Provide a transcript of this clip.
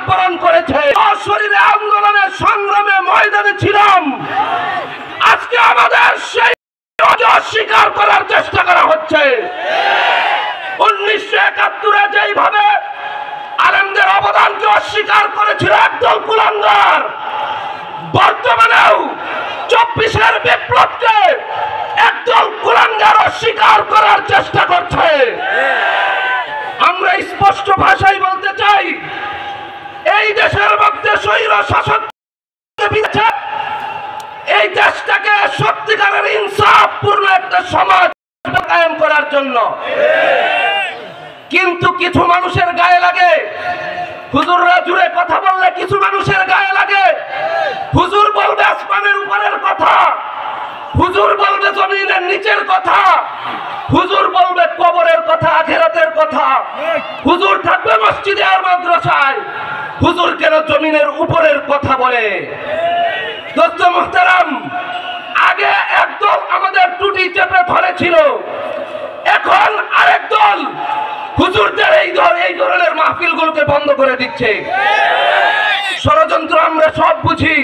বরণ করেছে। শরীরে আন্দোলনের সংগ্রামে ময়দানে ছিলাম, আজকে আমাদের সেই অস্বীকার করার চেষ্টা করা হচ্ছে। 1971-এ যেইভাবে আলেমদের অবদানকে অস্বীকার করেছিল একদল কুলাঙ্গার, বর্তমানেও 24-এর বিপ্লবকে একদল কুলাঙ্গার অস্বীকার করার চেষ্টা করছে। আমরা স্পষ্ট ভাষায় বলতে চাই, এই দেশের মধ্যে স্বৈর শাসক এই দেশটাকে সত্যিকারের ইনসাফপূর্ণ একটা সমাজ কায়েম করার জন্য। কিন্তু কিছু মানুষের গায়ে লাগে, হুজুররা জুড়ে কথা বললে কিছু মানুষের গায়ে লাগে। হুজুর বলবে আসমানের উপরের কথা, হুজুর বলবে জমিনের নিচের কথা, হুজুর বলবে কবরের কথা, আখিরাতের কথা। হুজুর থাকবে মসজিদে আর মাদ্রাসায়, হুজুর কেন জমিনের উপরের কথা বলে? দোস্ত মুহতারাম, আগে একদল আমাদের টুটি চেপে ধরেছিল, এখন আরেক দল হুজুরদের এই ধরনের মাহফিলগুলোকে বন্ধ করে দিচ্ছে। ষড়যন্ত্র আমরা সব বুঝি,